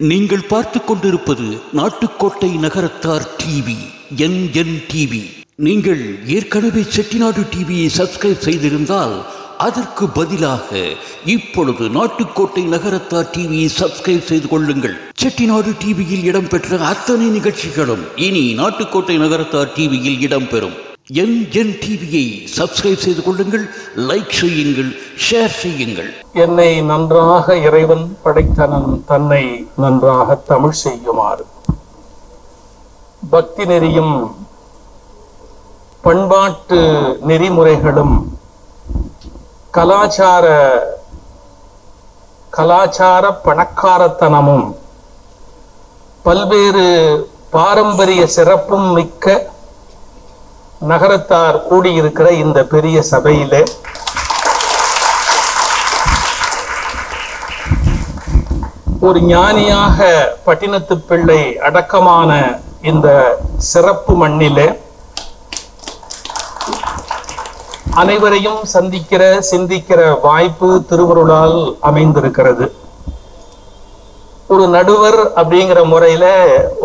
நீங்கள் பார்த்து கொண்டிருப்பது நாட்டுக்கோட்டை நகரத்தார் டிவி NN நீங்கள் ஏற்கனவே செட்டிநாடு டிவியை சப்ஸ்கிரைப் செய்திருந்தால் அதற்கு பதிலாக இப்பொழுது நாட்டுக்கோட்டை நகரத்தார் டிவியை சப்ஸ்கிரைப் செய்து கொள்ளுங்கள். செட்டிநாடு டிவியில் இடம்பெற்ற அத்தனை நிகழ்ச்சிகளும் இனி நாட்டுக்கோட்டை நகரத்தார் டிவியில் இடம்பெறும். NN டிவியை சப்ஸ்கிரைப் செய்து கொள்ளுங்கள், லைக் செய்யுங்கள், ஷேர் செய்யுங்கள். என்னை நன்றாக இறைவன் படைத்தனன் தன்னை நன்றாக தமிழ் செய்யுமாறு பக்தி நெறியும் பண்பாட்டு நெறிமுறைகளும் கலாச்சார பணக்காரத்தனமும் பல்வேறு பாரம்பரிய சிறப்பும் மிக்க நகரத்தார் கூடியிருக்கிற இந்த பெரிய சபையிலே ஒரு ஞானியாக பட்டினத்து பிள்ளை அடக்கமான இந்த சிறப்பு மண்ணிலே அனைவரையும் சந்திக்கிற சிந்திக்கிற வாய்ப்பு திருவருளால் அமைந்திருக்கிறது. ஒரு நடுவர் அப்படிங்கிற முறையில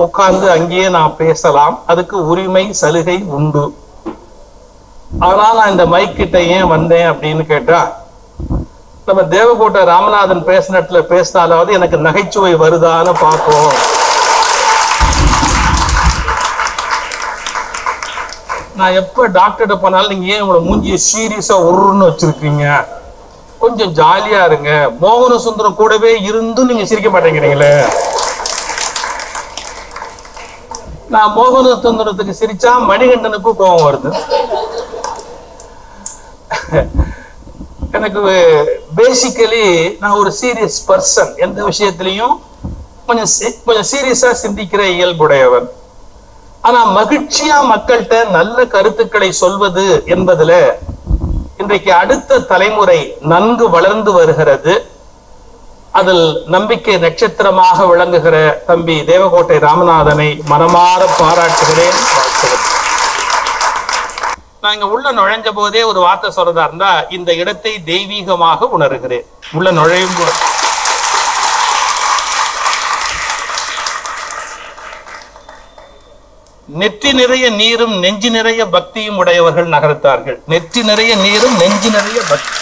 உட்கார்ந்து அங்கேயே நான் பேசலாம், அதுக்கு உரிமை சலுகை உண்டு. ஆனா நான் இந்த மைக் கிட்ட ஏன் வந்தேன் அப்படின்னு கேட்டா, நம்ம தேவகோட்டை ராமநாதன் பேசினத்துல பேசினாலாவது எனக்கு நகைச்சுவை வருதான்னு பார்ப்போம். நான் எப்ப டாக்டர்கிட்ட போனாலும் நீங்க ஏன் உங்களோட மூஞ்சிய சீரியஸா உருன்னு வச்சிருக்கீங்க, கொஞ்சம் ஜாலியா இருங்க, மோகன சுந்தரம் கூடவே இருந்தும் நீங்க சிரிக்க மாட்டேங்கிறீங்களே. நான் மோகன சுந்தரத்துக்கு சிரிச்சா மணிகண்டனுக்கும் கோபம் வருது. எனக்கு பேசிக்கலி நான் ஒரு சீரியஸ் பர்சன், எந்த விஷயத்திலையும் கொஞ்சம் சீரியஸா சிந்திக்கிற இயல்புடையவன். ஆனா மகிழ்ச்சியா மக்கள்கிட்ட நல்ல கருத்துக்களை சொல்வது என்பதுல இன்றைக்கு அடுத்த தலைமுறை நன்கு வளர்ந்து வருகிறது. அதில் நம்பிக்கை நட்சத்திரமாக விளங்குகிற தம்பி தேவகோட்டை ராமநாதனை மனமாற பாராட்டுகிறேன். நான் இங்க உள்ள நுழைஞ்ச போதே ஒரு வார்த்தை சொல்றதா இருந்தா, இந்த இடத்தை தெய்வீகமாக உணர்கிறேன். உள்ள நுழையும் போது நெற்றி நிறைய நீரும் நெஞ்சு நிறைய பக்தியும் உடையவர்கள் நகரத்தார்கள். நெற்றி நிறைய நீரும் நெஞ்சு நிறைய பக்தி.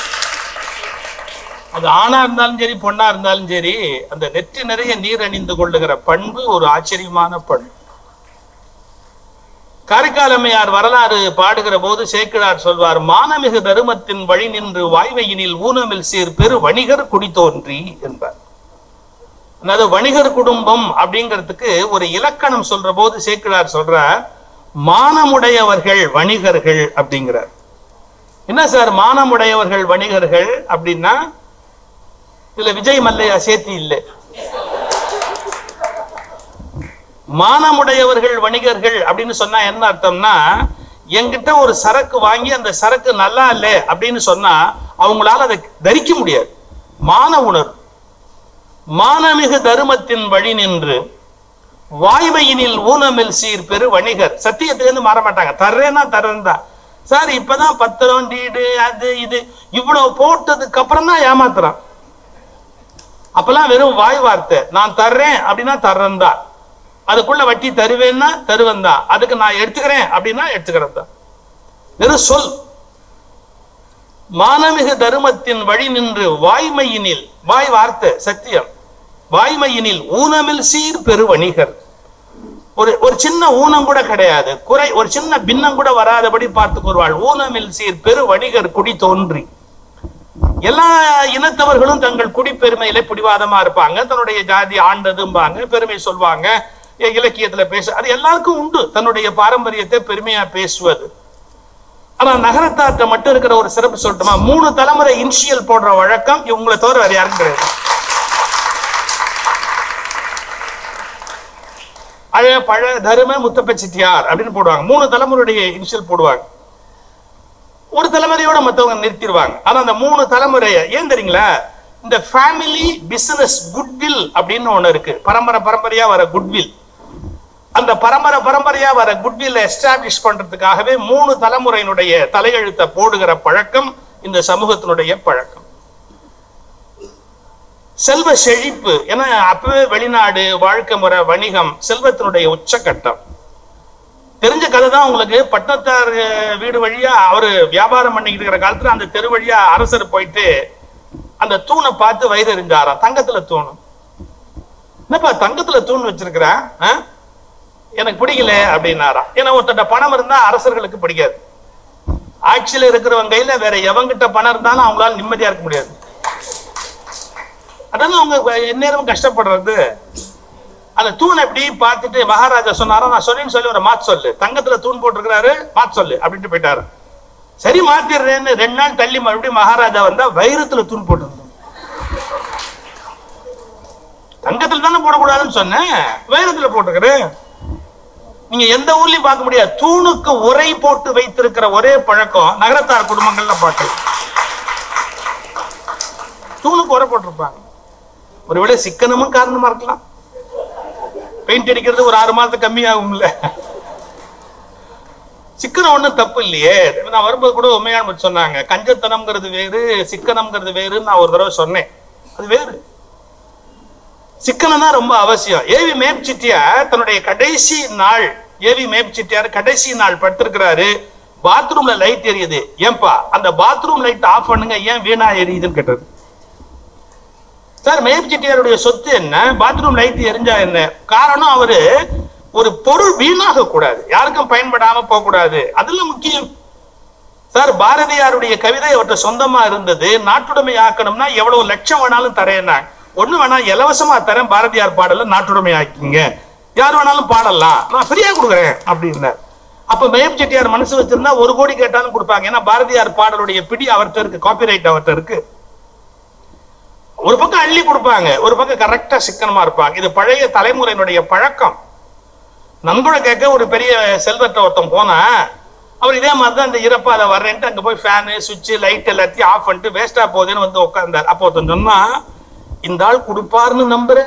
அது ஆணா இருந்தாலும் சரி பொண்ணா இருந்தாலும் சரி, அந்த நெற்றி நிறைய நீர் அணிந்து கொள்ளுகிற பண்பு ஒரு ஆச்சரியமான பண்பு. காரைக்கால் அம்மையார் வரலாறு பாடுகிற போது சேக்கிழார் சொல்வார், மானமிகு தருமத்தின் வழி நின்று வாய்மையினில் ஊனமில் சீர் பெரு வணிகர் குடி தோன்றி என்பார். அதாவது வணிகர் குடும்பம் அப்படிங்கிறதுக்கு ஒரு இலக்கணம் சொல்ற போது சேக்கிழார் சொல்றார், மானமுடையவர்கள் வணிகர்கள் அப்படிங்கிறார். என்ன சார் மானமுடையவர்கள் வணிகர்கள் அப்படின்னா, இதுல விஜய் மல்லையா சேர்த்தி இல்லை. மானமுடையவர்கள் வணிகர்கள் அப்படின்னு சொன்னா என்ன அர்த்தம்னா, என்கிட்ட ஒரு சரக்கு வாங்கி அந்த சரக்கு நல்லா இல்லை அப்படின்னு சொன்னா அவங்களால அதை தரிக்க முடியாது. மான உணர்வு. மானமிகு தருமத்தின் வழி நின்று வாய்மையினில் ஊனமில் சீர் பெரு வணிகர். சத்தியத்திலிருந்து மாற மாட்டாங்க. தர்றேன்னா தர்றேன் தான் சார். இப்பதான் பத்திரம் டீடு அது இது இவ்வளவு போட்டதுக்கு அப்புறம் தான் ஏமாத்துறான். அப்பெல்லாம் வெறும் வாய் வார்த்தை. நான் தர்றேன் அப்படின்னா தர்றேன் தான், அதுக்குள்ள வட்டி தருவேன்னா தருவன் தான், அதுக்கு நான் எடுத்துக்கிறேன் அப்படின்னா எடுத்துக்கிறது தான், வெறும் சொல். மானமிகு தருமத்தின் வழி நின்று வாய்மையினில், வாய் வார்த்தை சத்தியம், வாய்மையினில் ஊனமில் சீர் பெரு வணிகர். ஒரு சின்ன ஊனம் கூட கிடையாது, குறை ஒரு சின்ன பின்னம் கூட வராதபடி பார்த்துக் கொள்வாள். ஊனமில் சீர் பெரு வணிகர் குடி தோன்றி. எல்லா இனத்தவர்களும் தங்கள் குடிப்பெருமையில பிடிவாதமா இருப்பாங்க. தன்னுடைய ஜாதி ஆண்டதும்பாங்க, பெருமை சொல்வாங்க, இலக்கியத்துல பேச, அது எல்லாருக்கும் உண்டு தன்னுடைய பாரம்பரியத்தை பெருமையா பேசுவது. ஆனா நகரத்தாற்ற மட்டும் இருக்கிற ஒரு சிறப்பு சொல்லட்டுமா, 3 தலைமுறை இனிஷியல் போடுற வழக்கம் இவங்களை தவிர வேற யாரும் கிடையாது. பழ தரும முத்தப்ப செட்டியார் அப்படின்னு போடுவாங்க. 3 தலைமுறையுடைய இனிஷியல் போடுவாங்க. ஒரு தலைமுறையோட மத்தவங்க நிறுத்திடுவாங்க. ஆனா அந்த 3 தலைமுறைய ஏன் தெரியுங்களா, இந்த ஃபேமிலி பிசினஸ் குட்வில் அப்படின்னு ஒண்ணு இருக்கு. பரம்பரையா வர குட்வில். அந்த பரம்பரையா வர குட்வில் எஸ்டாப்ளிஷ் பண்றதுக்காகவே 3 தலைமுறையினுடைய தலையெழுத்தை போடுகிற பழக்கம் இந்த சமூகத்தினுடைய பழக்கம். செல்வ செழிப்பு. ஏன்னா அப்பவே வெளிநாடு, வாழ்க்கை முறை, வணிகம், செல்வத்தினுடைய உச்சகட்டம். தெரிஞ்ச கதை தான் உங்களுக்கு. பட்டணத்தார் வீடு வழியா அவரு வியாபாரம் பண்ணிக்கிட்டு இருக்கிற காலத்துல அந்த தெரு வழியா அரசர் போயிட்டு அந்த தூணை பார்த்து வயிறு எறிஞ்சாராம். தங்கத்துல தூண். என்னப்பா தங்கத்துல தூண் வச்சிருக்கிற, எனக்கு பிடிக்கல அப்படின்னாராம். ஏன்னா ஒருத்தட்ட பணம் இருந்தா அரசர்களுக்கு பிடிக்காது. ஆட்சியில இருக்கிறவங்க கையில வேற எவங்கிட்ட பணம் இருந்தாலும் அவங்களால நிம்மதியா இருக்க முடியாது. அதான் அவங்க எந்நேரமும் கஷ்டப்படுறது. அந்த தூணை எப்படி பார்த்துட்டு மகாராஜா சொன்னாரா, நான் சொன்னேன்னு சொல்லி ஒரு மாத்து சொல்லு, தங்கத்துல தூண் போட்டிருக்கிறாரு மாத்து சொல்லு அப்படின்ட்டு போயிட்டாரு. சரி மாத்திடுறேன்னு 2 நாள் தள்ளி மறுபடியும் மகாராஜா வந்தா வைரத்துல தூண் போட்டு, தங்கத்துல தானே போடக்கூடாதுன்னு சொன்னேன், வைரத்துல போட்டுக்கிறேன். நீங்க எந்த ஊர்லயும் பார்க்க முடியாது. தூணுக்கு உரை போட்டு வைத்திருக்கிற ஒரே பழக்கம் நகரத்தார் குடும்பங்கள்ல பார்க்கலாம். தூணுக்கு உரை போட்டிருப்பாங்க. ஒருவேளை சிக்கனமும் காரணமா இருக்கலாம். பெயிண்ட் அடிக்கிறது ஒரு 6 மாதத்துக்கு கம்மியாகும்ல. சிக்கனம் ஒண்ணும் தப்பு இல்லையே. நான் வரும்போது கூட உண்மையான சொன்னாங்க, கஞ்சத்தனம்ங்கிறது வேறு, சிக்கனம்ங்கிறது வேறுன்னு நான் ஒரு தடவை சொன்னேன். அது வேறு. சிக்கனம் தான் ரொம்ப அவசியம். ஏவி மேப் செட்டியார் தன்னுடைய கடைசி நாள், ஏவி மேப் செட்டியார் கடைசி நாள் படுத்திருக்கிறாரு. பாத்ரூம்ல லைட் எரியுது. ஏன்பா அந்த பாத்ரூம் லைட் ஆஃப் பண்ணுங்க, ஏன் வீணா எரியுதுன்னு கேட்டது. சார் மேப் செட்டியாருடைய சொத்து என்ன, பாத்ரூம் லைட் எரிஞ்சா என்ன? காரணம் அவரு ஒரு பொருள் வீணாக கூடாது, யாருக்கும் பயன்படாம போக கூடாது, அதுல முக்கியம். சார் பாரதியாருடைய கவிதை அவர்கிட்ட சொந்தமா இருந்தது. நாட்டுடைமை ஆக்கணும்னா எவ்வளவு லட்சம் வேணாலும் தரேன்னா, ஒண்ணு வேணா இலவசமா தரேன், பாரதியார் பாடல நாட்டுடைமை ஆக்கிங்க, யார் வேணாலும் பாடலாம், நான் ஃப்ரீயா கொடுக்குறேன் அப்படின்னார். அப்ப மேப் செட்டியார் மனசு வச்சிருந்தா 1 கோடி கேட்டாலும் கொடுப்பாங்க. ஏன்னா பாரதியார் பாடலுடைய பிடி அவர்கிட்ட இருக்கு, காப்பிரைட் அவர்கிட்ட இருக்கு. ஒரு பக்கம் அள்ளி கொடுப்பாங்க, ஒரு பக்கம் கரெக்டா சிக்கனமா இருப்பாங்க. இது பழைய தலைமுறையினுடைய பழக்கம். நண்பனை கேட்க ஒரு பெரிய செல்வத்தை ஒருத்தன் போனா, அவர் இதே மாதிரிதான் இந்த இறப்பாத வர்றேன்ட்டு அங்க போய் ஃபேனு சுவிட்ச் லைட் எல்லாத்தையும் ஆஃப் பண்ணிட்டு வேஸ்டா போகுதுன்னு வந்து உட்கார்ந்தார். அப்போ ஒருத்தன் சொன்னா, இந்த ஆள் கொடுப்பாருன்னு நம்புற,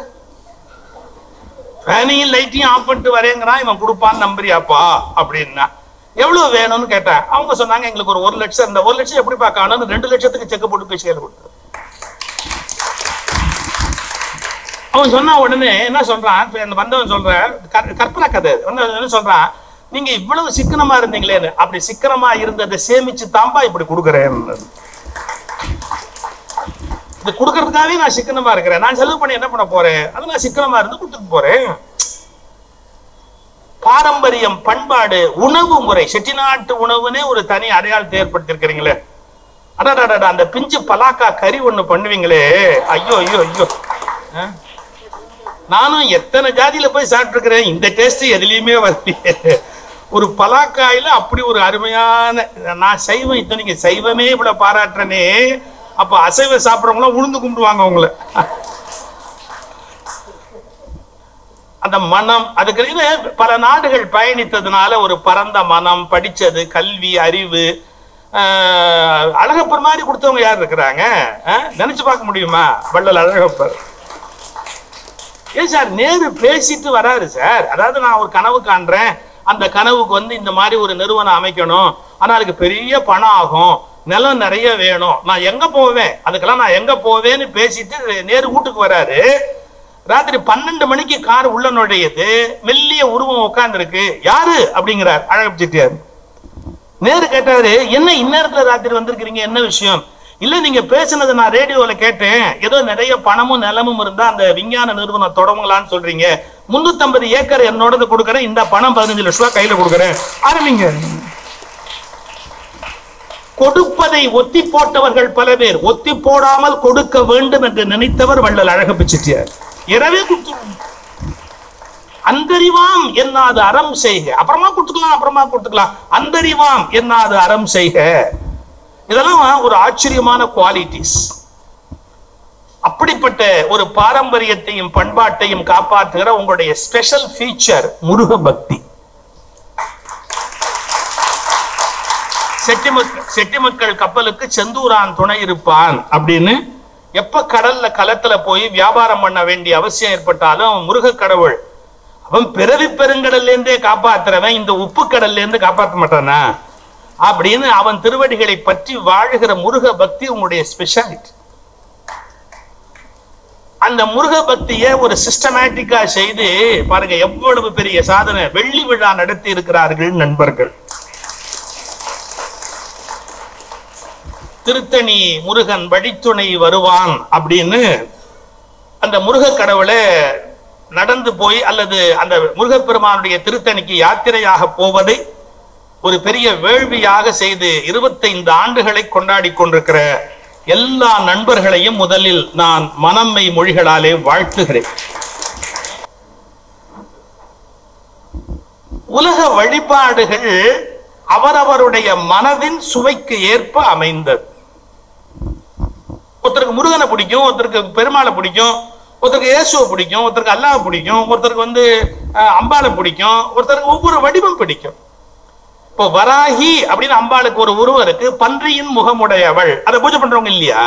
ஃபேனையும் லைட்டையும் ஆஃப் பண்ணிட்டு வரேங்கிறான், இவன் கொடுப்பான்னு நம்புறியாப்பா அப்படின்னா. எவ்வளவு வேணும்னு கேட்டேன். அவங்க சொன்னாங்க, எங்களுக்கு ஒரு 1 லட்சம். இந்த 1 லட்சம் எப்படி பார்க்கணும், 2 லட்சத்துக்கு செக் போட்டு போய் கையில் கொடுத்தாரு. அவன் சொன்னா உடனே என்ன சொல்றான், வந்தவன் சொல்றான், கற்பனை கதை என்ன சொல்றான், நீங்க இவ்வளவு சிக்கனமா இருந்தீங்களேன்னு. அப்படி சிக்கனமா இருந்ததை சேமிச்சு தாம்பா இப்படி கொடுக்குறேன். இது கொடுக்கறதுக்காகவே நான் சிக்கனமா இருக்கிறேன், நான் செலவு பண்ணி என்ன பண்ண போறேன், அது நான் சிக்கனமா இருந்து கொடுத்துட்டு போறேன். பாரம்பரியம், பண்பாடு, உணவு முறை, செட்டிநாட்டு உணவுனே ஒரு தனி அடையாளத்தை ஏற்படுத்திருக்கிறீங்களே. அடாடாடா, அந்த பிஞ்சு பலாக்கா கறி ஒண்ணு பண்ணுவீங்களே, ஐயோ ஐயோ ஐயோ. நானும் எத்தனை ஜாதியில போய் சாப்பிட்டு இருக்கிறேன், இந்த டேஸ்ட் எதுலயுமே வரலையே. ஒரு பலாக்காயில அப்படி ஒரு அருமையான, நான் சைவம், இத்தனைக்கு சைவமே இவ்வளவு பாராட்டுறனே, அப்ப அசைவ சாப்பிட்றவங்களாம் உளுந்து கும்பிடுவாங்க உங்களை. அந்த மனம், அதுக்கு பல நாடுகள் பயணித்ததுனால ஒரு பரந்த மனம், படிச்சது, கல்வி, அறிவு, அழகப்பர் மாதிரி கொடுத்தவங்க யார் இருக்கிறாங்க, நினைச்சு பார்க்க முடியுமா? வள்ளல் அழகப்பர். ஏன் சார் நேரு பேசிட்டு வராரு சார். அதாவது நான் ஒரு கனவு காண்றேன், அந்த கனவுக்கு இந்த மாதிரி ஒரு நிறுவனம் அமைக்கணும், ஆனா அதுக்கு பெரிய பணம் ஆகும், நிலம் நிறைய வேணும், நான் எங்க போவேன், அதுக்கெல்லாம் நான் எங்க போவேன்னு பேசிட்டு நேரு வீட்டுக்கு வராரு. ராத்திரி 12 மணிக்கு கார் உள்ள நுழையுது, மெல்லிய உருவம் உட்கார்ந்து இருக்கு. யாரு அப்படிங்கிறார் அழகப்ப செட்டியார். நேரு கேட்டாரு, என்ன இந்நேரத்துல ராத்திரி வந்திருக்கிறீங்க, என்ன விஷயம்? இல்ல நீங்க பேசுனது நான் ரேடியோல கேட்டேன், ஏதோ நிறைய பணமும் நிலமும் இருந்தா அந்த விஞ்ஞான நிறுவனம் தொடங்கலான்னு சொல்றீங்க, 350 ஏக்கர் என்னோடது கொடுக்கறேன், இந்த பணம் 15 லட்சம் ரூபாய் கையில கொடுக்கறேன், ஆரம்பிங்க. கொடுப்பதை ஒத்தி போட்டவர்கள் பல பேர், ஒத்தி போடாமல் கொடுக்க வேண்டும் என்று நினைத்தவர் வள்ளல் அழகப்ப செட்டியார். இரவே கொடுத்து அந்தரிவாம் என்னாது அறம் செய்க, அப்புறமா கொடுத்துக்கலாம், அந்தரிவாம் என்னாது அறம் செய்க. இதெல்லாம் ஒரு ஆச்சரியமான குவாலிட்டிஸ். அப்படிப்பட்ட ஒரு பாரம்பரியத்தையும் பண்பாட்டையும் காப்பாற்றுகிற உங்களுடைய ஸ்பெஷல் ஃபீச்சர் முருக பக்தி. செட்டி மக்கள் கப்பலுக்கு செந்தூரான் துணை இருப்பான் அப்படின்னு எப்ப கடல்ல களத்துல போய் வியாபாரம் பண்ண வேண்டிய அவசியம் ஏற்பட்டாலும் முருக கடவுள் அவன் பிறவி பெருங்கடல்ல இருந்தே காப்பாத்துறவன், இந்த உப்பு கடல்ல இருந்து காப்பாற்ற மாட்டானா அப்படின்னு அவன் திருவடிகளை பற்றி வாழுகிற முருக பக்தி உங்களுடைய ஸ்பெஷாலிட்டி. அந்த முருக பக்தியை ஒரு சிஸ்டமேட்டிக்கா செய்து பாருங்க எவ்வளவு பெரிய சாதனை. வெள்ளி விழா நடத்தி இருக்கிறார்கள் நண்பர்கள். திருத்தணி முருகன் வழித்துணை வருவான் அப்படின்னு அந்த முருக கடவுளை நடந்து போய் அல்லது அந்த முருகப்பெருமானுடைய திருத்தணிக்கு யாத்திரையாக போவதை ஒரு பெரிய வேள்வியாக செய்து 25 ஆண்டுகளை கொண்டாடி கொண்டிருக்கிற எல்லா நண்பர்களையும் முதலில் நான் மனம்மை மொழிகளாலே வாழ்த்துகிறேன். உலக வழிபாடுகள் அவரவருடைய மனதின் சுவைக்கு ஏற்ப அமைந்தது. ஒருத்தருக்கு முருகனை பிடிக்கும், ஒருத்தருக்கு பெருமாளை பிடிக்கும், ஒருத்தருக்கு இயேசுவை பிடிக்கும், ஒருத்தருக்கு அல்லாஹ் பிடிக்கும், ஒருத்தருக்கு அம்பாளை பிடிக்கும், ஒருத்தருக்கு ஒவ்வொரு வடிவம் பிடிக்கும். இப்போ வராகி அப்படின்னு அம்பாளுக்கு ஒரு உருவம் இருக்கு, பன்றியின் முகமுடையவள். அதை பூஜை பண்றவங்க இல்லையா?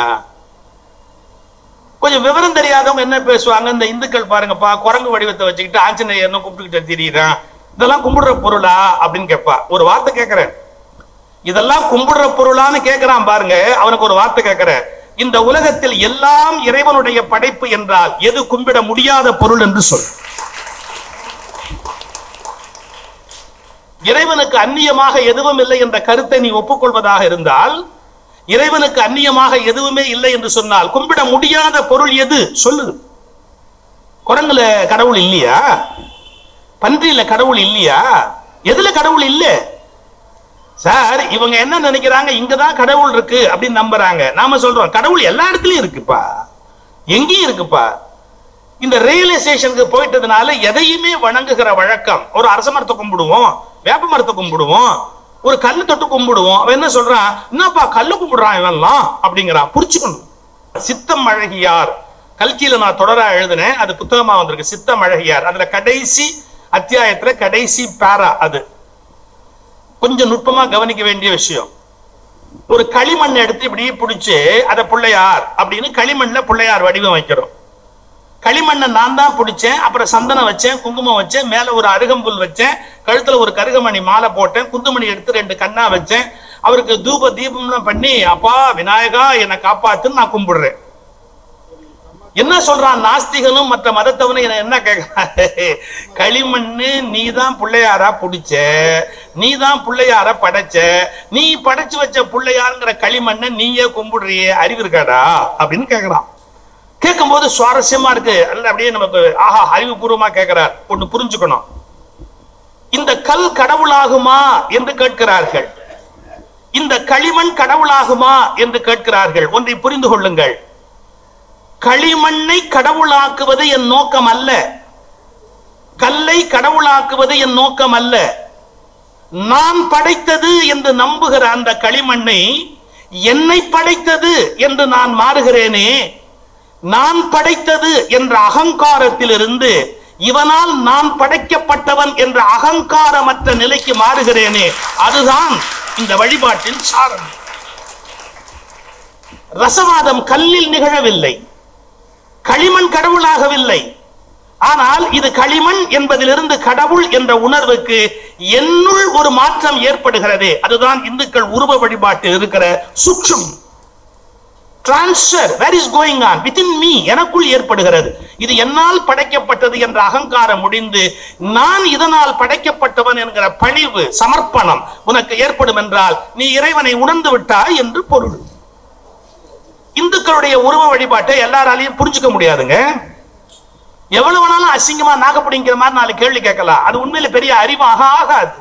கொஞ்சம் விவரம் தெரியாதவங்க என்ன பேசுவாங்க, இந்த இந்துக்கள் பாருங்கப்பா குரங்கு வடிவத்தை வச்சுக்கிட்டு ஆஞ்சநேயர்னு கூப்பிட்டுக்கிட்டு தெரியுறான், இதெல்லாம் கும்பிடுற பொருளா அப்படின்னு கேட்பா. ஒரு வார்த்தை கேட்கிறேன், இதெல்லாம் கும்பிடுற பொருளான்னு கேட்கிறான் பாருங்க. அவனுக்கு ஒரு வார்த்தை கேட்கிறேன், இந்த உலகத்தில் எல்லாம் இறைவனுடைய படைப்பு என்றால் எது கும்பிட முடியாத பொருள் என்று சொல். இறைவனுக்கு அந்நியமாக எதுவும் இல்லை என்ற கருத்தை நீ ஒப்புக்கொள்வதாக இருந்தால், இறைவனுக்கு அந்நியமாக எதுவுமே இல்லை என்று சொன்னால் கும்பிட முடியாத பொருள் எது சொல்லு. குரங்குல கடவுள் இல்லையா? பன்றியில கடவுள் இல்லையா? எதுல கடவுள் இல்ல சார்? இவங்க என்ன நினைக்கிறாங்க, இங்கதான் கடவுள் இருக்கு அப்படின்னு நம்புறாங்க. நாம சொல்றோம் கடவுள் எல்லா இடத்துலயும் இருக்குப்பா, எங்கேயும் இருக்குப்பா. இந்த ரியலைசேஷனுக்கு போயிட்டதுனால எதையுமே வணங்குகிற வழக்கம். ஒரு அரச மரத்தை கும்பிடுவோம், வேப்ப மரத்தை கும்பிடுவோம், ஒரு கல்லு தொட்டு கும்பிடுவோம். அவன் என்ன சொல்றான், என்னப்பா கல்லு கும்பிடுறான் இவன்லாம் அப்படிங்கிறான். புரிச்சுக்கணும். சித்தம் அழகியார் கல்கியில நான் தொடரா எழுதினேன், அது புத்தகமா வந்திருக்கு. சித்தம் அழகியார், அதுல கடைசி அத்தியாயத்துல கடைசி பேரா. அது கொஞ்சம் நுட்பமா கவனிக்க வேண்டிய விஷயம். ஒரு களிமண் எடுத்து இப்படி பிடிச்சு அதை பிள்ளையார் அப்படின்னு களிமண்ல பிள்ளையார் வடிவம் வைக்கிறோம். களிமண்ணை நான் தான் பிடிச்சேன், அப்புறம் சந்தனம் வச்சேன், குங்குமம் வச்சேன், மேல ஒரு அருகம்புல் வச்சேன், கழுத்துல ஒரு கருகமணி மாலை போட்டேன், குந்துமணி எடுத்து 2 கண்ணா வச்சேன், அவருக்கு தூப தீபம்லாம் பண்ணி அப்பா விநாயகா என்னை காப்பாத்துன்னு நான் கும்பிடுறேன். என்ன சொல்றான் நாஸ்திகனும் மற்ற மதத்தவனும் என்ன கேட்கிறான், களிமண்ணு நீ தான் பிள்ளையாரா பிடிச்ச, நீ தான் பிள்ளையார படைச்ச, நீ படைச்சு வச்ச பிள்ளையாருங்கிற களிமண்ணை நீயே கும்பிடுறியே, அறிவு இருக்காடா அப்படின்னு கேட்கிறான். கேட்கும் போது சுவாரஸ்யமா இருக்கு. அப்படியே நமக்கு ஆஹா அறிவுபூர்வமா கேட்கிறார். ஒண்ணு புரிஞ்சுக்கணும், இந்த கல் கடவுளாகுமா என்று கேட்கிறார்கள், இந்த களிமண் கடவுளாகுமா என்று கேட்கிறார்கள். ஒன்றை புரிந்து கொள்ளுங்கள், களிமண்ணை கடவுளாக்குவது என் நோக்கம் அல்ல, கல்லை கடவுளாக்குவது என் நோக்கம் அல்ல. நான் படைத்தது என்று நம்புகிற அந்த களிமண்ணை என்னை படைத்தது என்று நான் மாறுகிறேனே, நான் படைத்தது என்ற அகங்காரத்திலிருந்து இவனால் நான் படைக்கப்பட்டவன் என்ற அகங்காரமற்ற நிலைக்கு மாறுகிறேனே, அதுதான் இந்த வழிபாட்டின் சாரம். ரசவாதம் கல்லில் நிகழவில்லை, களிமண் கடவுளாகவில்லை. ஆனால் இது களிமண் என்பதிலிருந்து கடவுள் என்ற உணர்வுக்கு என்னுள் ஒரு மாற்றம் ஏற்படுகிறது. அதுதான் இந்துக்கள் உருவ வழிபாட்டில் இருக்கிற சூக்ஷ்மம். Transfer where is going on within me, எனக்குள் ஏற்படுகிறது. இது என்னால் படைக்கப்பட்டது என்ற அகங்காரம் முடிந்து நான் இதனால் படைக்கப்பட்டவன் என்கிற பணிவு சமர்ப்பணம் உனக்கு ஏற்படும் என்றால் நீ இறைவனை உணர்ந்து விட்டாய் என்று பொருள். இந்துக்களுடைய உருவ வழிபாட்டை எல்லாராலையும் புரிஞ்சுக்க முடியாதுங்க. எவ்வளவு வேணாலும் அசிங்கமா நாகப்படிங்கிற மாதிரி 4 கேள்வி கேட்கலாம். அது உண்மையில பெரிய அறிவாக ஆகாது.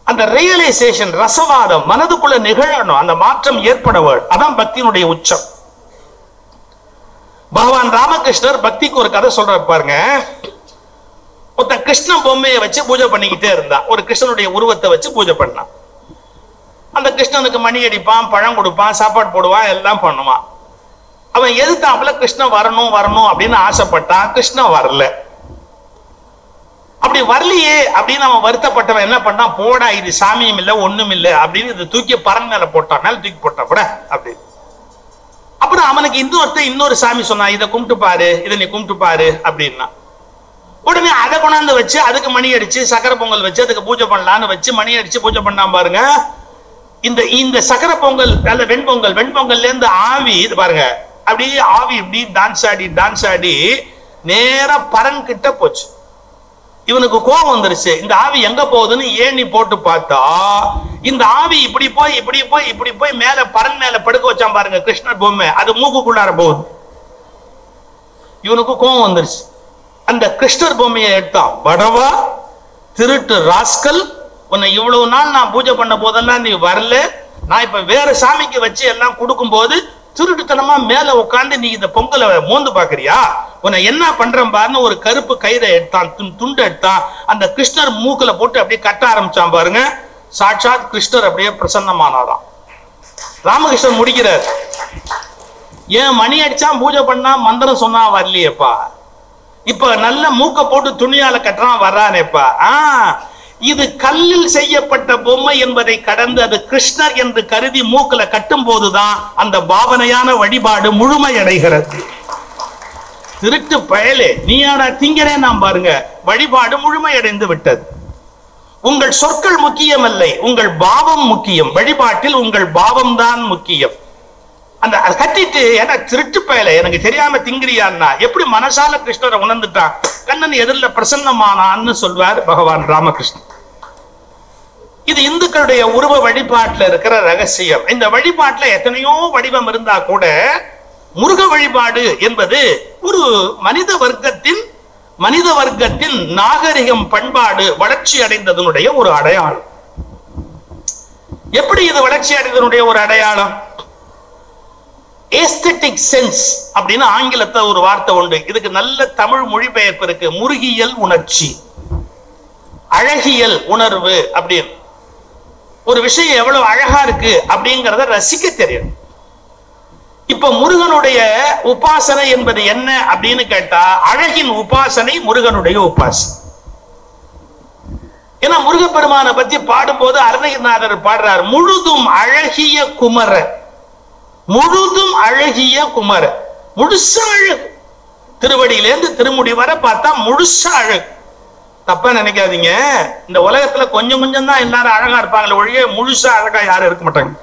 அந்த ரியலைசேஷன் ரசவாதம் மனதுக்குள்ள நிகழணும், அந்த மாற்றம் ஏற்பட வேண்டும். அதான் பக்தியினுடைய உச்சம். பகவான் ராமகிருஷ்ணர் பக்திக்கு ஒரு கதை சொல்ற பாருங்க. ஒருத்த கிருஷ்ண பொம்மையை வச்சு பூஜை பண்ணிக்கிட்டே இருந்தான். ஒரு கிருஷ்ணனுடைய உருவத்தை வச்சு பூஜை பண்ணான். அந்த கிருஷ்ணனுக்கு மணி அடிப்பான், பழம் கொடுப்பான், சாப்பாடு போடுவான், எல்லாம் பண்ணுவான். அவன் எதிர்த்தாப்புல கிருஷ்ணன் வரணும் வரணும் அப்படின்னு ஆசைப்பட்டான். கிருஷ்ணன் வரல. அப்படி வரலையே அப்படின்னு அவன் வருத்தப்பட்டவன் என்ன பண்ணான், போடா இது சாமியும் இல்லை ஒண்ணும் இல்லை அப்படின்னு இது தூக்கி பரன் மேல போட்டான், மேல தூக்கி போட்டான் கூட அப்படி. அப்புறம் அவனுக்கு இன்னொரு சாமி சொன்னான், இதை கும்பிட்டு பாரு, இதை நீ கும்பிட்டு பாரு அப்படின்னா. உடனே அதை கொண்டாந்து வச்சு அதுக்கு மணி அடிச்சு சக்கரை பொங்கல் வச்சு அதுக்கு பூஜை பண்ணலான்னு வச்சு மணி அடிச்சு பூஜை பண்ணாம பாருங்க. இந்த சக்கரை பொங்கல் அல்ல வெண்பொங்கல்ல இருந்து ஆவி இது பாருங்க அப்படியே ஆவி இப்படி டான்ஸ் ஆடி நேரா பரன் கிட்ட போச்சு. இவனுக்கு கோபம் வந்துருச்சு. இந்த ஆவி எங்க போகுதுன்னு ஏணி போட்டு பார்த்தா இந்த ஆவி இப்படி போய் மேல பரன் மேல படுக்க வச்சான் பாருங்க கிருஷ்ணர் பொம்மை, அது மூக்குக்குள்ளார போகுது. இவனுக்கு கோபம் வந்துருச்சு. அந்த கிருஷ்ணர் பொம்மையை எடுத்தான். படவா திருட்டு ராஸ்கல், உன்னை இவ்வளவு நாள் நான் பூஜை பண்ண போதெல்லாம் நீ வரல, நான் இப்ப வேற சாமிக்கு வச்சு எல்லாம் கொடுக்கும் போது திருட்டுத்தனமா மேல உட்காந்து நீ இந்த பொங்கலை மோந்து பாக்குறியா, உன்னை என்ன பண்றேன் பாருன்னு ஒரு கருப்பு கயிறை எடுத்தான், துண்டு எடுத்தான், அந்த கிருஷ்ணர் மூக்குல போட்டு அப்படியே கட்ட ஆரம்பிச்சான் பாருங்க. சாட்சாத் கிருஷ்ணர் அப்படியே பிரசன்னமானாராம். ராமகிருஷ்ணன் முடிக்கிறார், ஏன் மணி அடிச்சான் பூஜை பண்ணா மந்திரம் சொன்னா வரலையேப்பா, இப்ப நல்ல மூக்க போட்டு துணியால கட்டுறான் வர்றானேப்பா. இது கல்லில் செய்யப்பட்ட பொம்மை என்பதை கடந்து அது கிருஷ்ணர் என்று கருதி மூக்கல கட்டும் போதுதான் அந்த பாவனையான வழிபாடு முழுமையடைகிறது. திருட்டு பயலே நீயாடா திங்கரே நாம் பாருங்க, வழிபாடு முழுமையடைந்து விட்டது. உங்கள் சொற்கள் முக்கியமல்லை, உங்கள் பாவம் முக்கியம். வழிபாட்டில் உங்கள் பாவம் தான் முக்கியம். அந்த கட்டிட்டு ஏன்னா திருட்டு பயல எனக்கு தெரியாம திங்கிறியான்னா எப்படி மனசால கிருஷ்ணரை உணர்ந்துட்டான், கண்ணன் எதிரில் பிரசன்னமானான்னு சொல்வார் பகவான் ராமகிருஷ்ணன். இது இந்துக்களுடைய உருவ வழிபாட்டுல இருக்கிற ரகசியம். இந்த வழிபாட்டுல எத்தனையோ வடிவம் இருந்தா கூட முருக வழிபாடு என்பது ஒரு மனித வர்க்கத்தின் நாகரிகம் பண்பாடு வளர்ச்சி அடைந்ததனுடைய ஒரு அடையாளம். எப்படி இது வளர்ச்சி அடைந்ததனுடைய ஒரு அடையாளம்? ஏஸ்தெட்டிக் சென்ஸ் அப்படின்னு ஆங்கிலத்தை ஒரு வார்த்தை உண்டு. இதுக்கு நல்ல தமிழ் மொழிபெயர்ப்பு இருக்கு. முருகியல் உணர்ச்சி, அழகியல் உணர்வு அப்படின்னு. ஒரு விஷயம் எவ்வளவு அழகா இருக்கு அப்படிங்கறத ரசிக்க தெரியும். இப்ப முருகனுடைய உபாசனை என்பது என்ன அப்படின்னு கேட்டா அழகின் உபாசனை முருகனுடைய உபாசனை. ஏன்னா முருகப்பெருமானை பத்தி பாடும்போது அருணகிரிநாதர் பாடுறார், முழுதும் அழகிய குமர, முழுதும் அழகிய குமர, முழுசா அழகு. திருவடியிலேருந்து திருமுடி வர பார்த்தா முழுசா அழகு. தப்பா நினைக்காதீங்க, இந்த உலகத்துல கொஞ்சம் கொஞ்சம் தான் எல்லாரும் அழகா இருப்பாங்களே ஒழிய முழுசா அழகா யாரும் இருக்க மாட்டாங்க.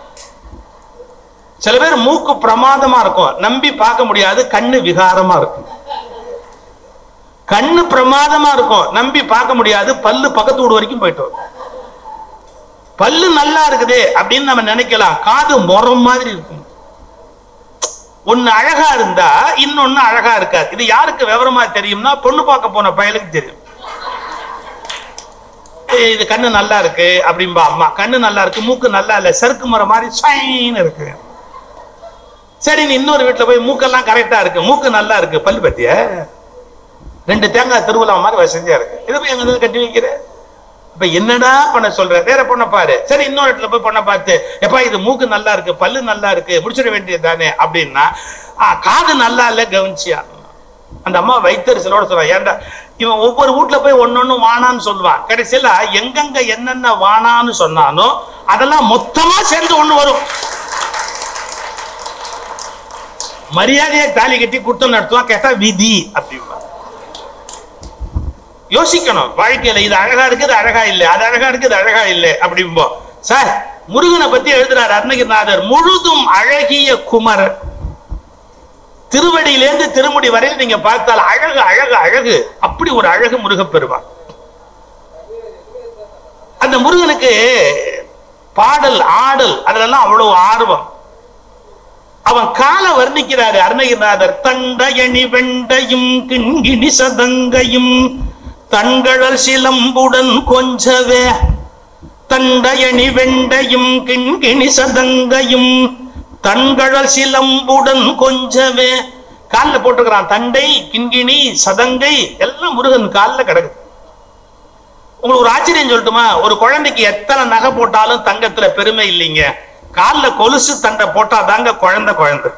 சில பேர் மூக்கு பிரமாதமா இருக்கும், நம்பி பார்க்க முடியாது, கண்ணு விகாரமா இருக்கும். கண்ணு பிரமாதமா இருக்கும், நம்பி பார்க்க முடியாது, பல்லு பக்கத்து வீடு வரைக்கும் போயிட்டு வரும். பல்லு நல்லா இருக்குது அப்படின்னு நம்ம நினைக்கலாம், காது முறம் மாதிரி இருக்கும். ஒன்னு அழகா இருந்தா இன்னொன்னு அழகா இருக்காது. இது யாருக்கு விவரமா தெரியும்னா பொண்ணு பார்க்க போன பயலுக்கு தெரியும். இது கண்ணு நல்லா இருக்கு அப்படின்பா அம்மா, கண்ணு நல்லா இருக்கு, மூக்கு நல்லா இல்ல, சறுக்கு மரம் மாதிரி சைன்னு இருக்கு. சரி நீ இன்னொரு வீட்டுல போய் மூக்கெல்லாம் கரெக்டா இருக்கு, மூக்கு நல்லா இருக்கு, பல்லு பத்திய 2 தேங்காய் திருவிழா மாதிரி வசதியா இருக்கு, இதை போய் எங்க கட்டி வைக்கிற? இப்ப என்னடா பண்ண சொல்ற, வேற பொண்ணை பாரு. சரி இன்னொரு இடத்துல போய் பொண்ணை பார்த்து, எப்பா இது மூக்கு நல்லா இருக்கு, பல்லு நல்லா இருக்கு, முடிச்சிட வேண்டியது தானே அப்படின்னா, காது நல்லா இல்ல கவனிச்சியா? அந்த அம்மா வைத்தறிச்சலோட சொல்றான், ஏன்டா இவன் ஒவ்வொரு வீட்டுல போய் ஒன்னொன்னு வானான்னு சொல்லுவான், கடைசியில எங்கெங்க என்னென்ன வானான்னு சொன்னானோ அதெல்லாம் மொத்தமா சேர்ந்து ஒண்ணு வரும். மரியாதையை தாலி கட்டி குற்றம் நடத்துவான், கேட்டா விதி அப்படின்பா. யோசிக்கணும் வாழ்க்கையில, இது அழகா இருக்கு, இது அழகா இல்லை, அது அழகா இருக்கு, இது அழகா இல்லை அப்படிம்போ. சார் முருகனை பத்தி எழுதுறாரு அருணகிரிநாதர், முழுதும் அழகிய குமரன். திருவடியிலேருந்து திருமுடி வரையில் நீங்க பார்த்தால் அழகு அழகு அழகு, அப்படி ஒரு அழகு முருகப்பெருமான். அந்த முருகனுக்கு பாடல் ஆடல் அதெல்லாம் அவ்வளவு ஆர்வம். அவன் கால வர்ணிக்கிறாரு அருணகிரிநாதர், தண்டயணி வெண்டையும் கிண்கிணி சதங்கையும் தண்கழல் சிலம்புடன் கொஞ்சவே, தண்டயணி வெண்டையும் கிண்கிணி சதங்கையும் தண்கழல் சிலம்புடன் கொஞ்சவே. காலில் போட்டுக்கிறான், தண்டை கிண்கிணி சதங்கை எல்லாம் முருகன் காலில் கிடக்குது. உங்களுக்கு ஒரு ஆச்சரியம் சொல்லட்டுமா, ஒரு குழந்தைக்கு எத்தனை நகை போட்டாலும் தங்கத்துல பெருமை இல்லைங்க, காலில் கொலுசு தண்டை போட்டா தாங்க குழந்தை குழந்தை.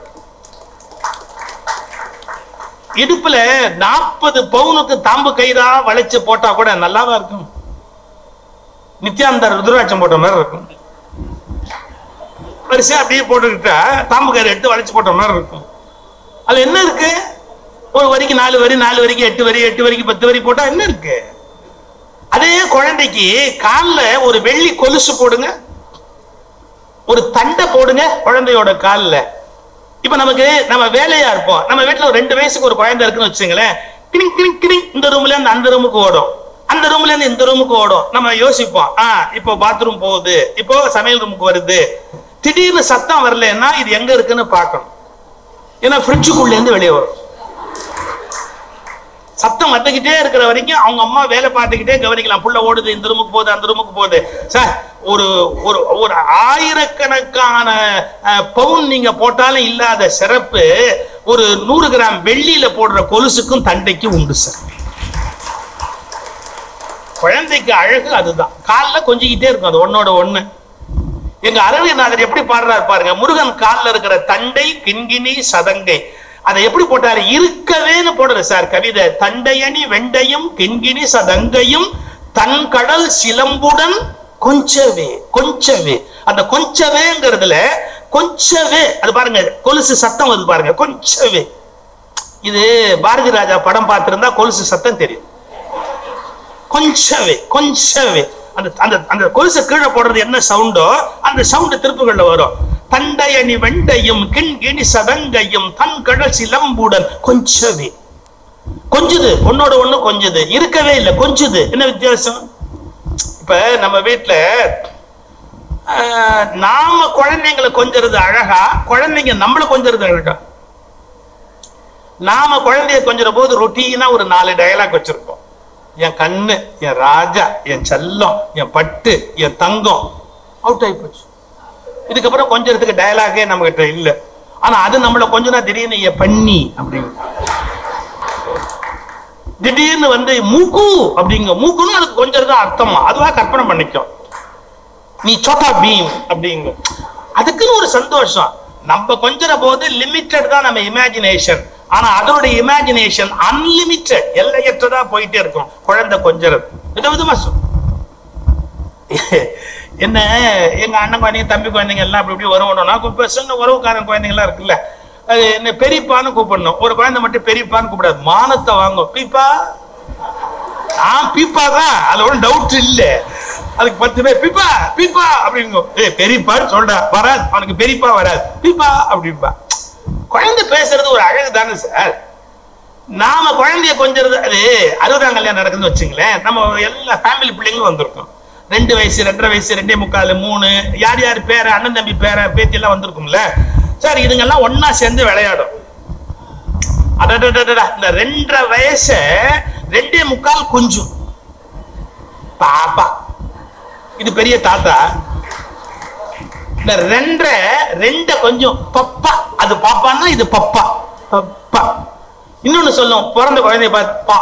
இடுப்புல 40 பவுனுக்கு தாம்பு கயிறா வளைச்சு போட்டா கூட நல்லாவா இருக்கும்? நித்யானந்தர் ருத்ராட்சம் போட்ட மாதிரி இருக்கும். பெருசா அப்படியே போட்டுக்கிட்டா தாம்பு கயிறு எடுத்து வளைச்சு போட்ட மாதிரி இருக்கும். அதுல என்ன இருக்கு? ஒரு வரிக்கு 4 வரி, 4 வரிக்கு 8 வரி, 8 வரிக்கு 10 வரி போட்டா என்ன இருக்கு? அதே குழந்தைக்கு காலில் ஒரு வெள்ளி கொலுசு போடுங்க, ஒரு தண்டை போடுங்க குழந்தையோட காலில், இப்ப நமக்கு நம்ம வேலையா இருப்போம், நம்ம வீட்டுல ஒரு 2 வயசுக்கு ஒரு குழந்தை இருக்குன்னு வச்சுங்களேன், கிளிங் கிளிங் கிளிங் இந்த ரூம்ல இருந்து அந்த ரூமுக்கு ஓடும், அந்த ரூம்ல இருந்து இந்த ரூமுக்கு ஓடும். நம்ம யோசிப்போம், இப்போ பாத்ரூம் போகுது, இப்போ சமையல் ரூமுக்கு வருது. திடீர்னு சத்தம் வரலன்னா இது எங்க இருக்குன்னு பார்க்கணும். ஏன்னா ஃப்ரிட்ஜுக்குள்ள இருந்து வெளியே வரும். சத்தம் வந்துகிட்டே இருக்கிற வரைக்கும் அவங்க அம்மா வேலை பார்த்துக்கிட்டே கவனிக்கலாம். புள்ள ஓடுது, இந்த ரூமுக்கு போகுது, அந்த ரூமுக்கு போகுது. சார் ஒரு ஒரு ஒரு ஆயிரக்கணக்கான பவுன் நீங்க போட்டாலும் இல்லாத சிறப்பு ஒரு 100 கிராம் வெள்ளியில போடுற கொலுசுக்கும் தண்டைக்கும் உண்டு சார். குழந்தைக்கு அழகு அதுதான். காலில் கொஞ்சிக்கிட்டே இருக்கும் அது ஒன்னோட ஒண்ணு. எங்க அரவிநாதர் எப்படி பாடுறாரு பாருங்க. முருகன் காலில் இருக்கிற தண்டை, கிண்கிணி, சதங்கை அதை எப்படி போட்டாரு? இருக்கவேன்னு போடுற சார் கவிதை. தண்டையணி வெண்டையும் கிண்கிணி சதங்கையும் தன் கடல் சிலம்புடன் கொஞ்சவே கொஞ்சவே. அந்த கொஞ்சவேங்கிறதுல கொஞ்சவே அது பாருங்க, கொலுசு சத்தம் வருது பாருங்க, கொஞ்சவே. இது பாரதி ராஜா படம் பார்த்திருந்தா கொலுசு சத்தம் தெரியும். கொஞ்சவே கொஞ்சவே. அந்த அந்த அந்த கொலுசு கீழே போடுறது என்ன சவுண்டோ அந்த சவுண்ட் திருப்புகள்ல வரும். தண்டையணி வெண்டையும் கிண்கிணி சதங்கையும் தன் கடல் சிலம்புடன் கொஞ்சவே. கொஞ்சுது, ஒன்னோட ஒண்ணு கொஞ்சுது, இருக்கவே இல்லை, கொஞ்சுது. என்ன வித்தியாசம்? இப்ப நம்ம வீட்டுல நாம குழந்தைங்களை கொஞ்சறது அழகா, குழந்தைங்க நம்மள கொஞ்சறது அழகா? நாம குழந்தைய கொஞ்சற போது ரொட்டீனா ஒரு 4 டயலாக் வச்சிருப்போம். என் கண்ணு, என் ராஜா, என் செல்லம், என் பட்டு, என் தங்கம். அவுட் ஆகி போச்சு. இதுக்கப்புறம் கொஞ்சத்துக்கு டயலாகே நம்ம கிட்ட இல்ல. ஆனா அது நம்மள கொஞ்சனா திடீர்னு என் பண்ணி அப்படிங்க, திடீர்னு வந்து மூக்கு அப்படிங்க. மூக்குன்னு அதுக்கு கொஞ்சம் தான் அர்த்தமா, அதுவா கற்பனை பண்ணிக்கும். நீ சோட்டா பீம் அப்படிங்க, அதுக்குன்னு ஒரு சந்தோஷம். நம்ம கொஞ்சற போது லிமிட்டட் தான் நம்ம இமேஜினேஷன். ஆனா அதனுடைய இமேஜினேஷன் அன்லிமிட்டட், எல்லையற்றதா போயிட்டே இருக்கும். குழந்தை கொஞ்சறது விதவிதமா என்ன. எங்க அண்ணன் குழந்தைங்க, தம்பி குழந்தைங்க எல்லாம் அப்படி இப்படி வருவோம்னா, பசங்க உறவுக்காரன் குழந்தைங்க எல்லாம் இருக்குல்ல, அது என்ன பெரியப்பான்னு கூப்பிடணும். ஒரு குழந்தை மட்டும் பெரியப்பான்னு கூப்பிடாது, மானத்தை வாங்கும். பீப்பா, பீப்பா தான், அதுல ஒன்றும் டவுட் இல்ல. அதுக்கு 10 பேர் பீப்பா பீப்பா அப்படிங்க. பெரியப்பான்னு சொல்றா, வராது அவனுக்கு, பெரியப்பா வராது, பீப்பா அப்படின்பா. குழந்தை பேசுறது ஒரு அழகு தானே சார். நாம குழந்தைய கொஞ்சறது, அது 60ஆம் கல்யாணம் நடக்குதுன்னு வச்சுங்களேன், நம்ம எல்லா ஃபேமிலி பிள்ளைங்களும் வந்திருக்கோம். 2 வயசு, 2.5 வயசு, 2.75, 3, யார் யார் பேர, அண்ணன் தம்பி பேர பேத்தி எல்லாம் வந்திருக்கும்ல சார். இதுங்கெல்லாம் ஒன்னா சேர்ந்து விளையாடும். இந்த 2.5 வயசு 2.25 கொஞ்சம் பாப்பா, இது பெரிய தாத்தா. இந்த 2 கொஞ்சம் பப்பா, அது பாப்பான்னா இது பப்பா பப்பா. இன்னொன்னு சொல்லும், பிறந்த குழந்தைய பார்த்து பா,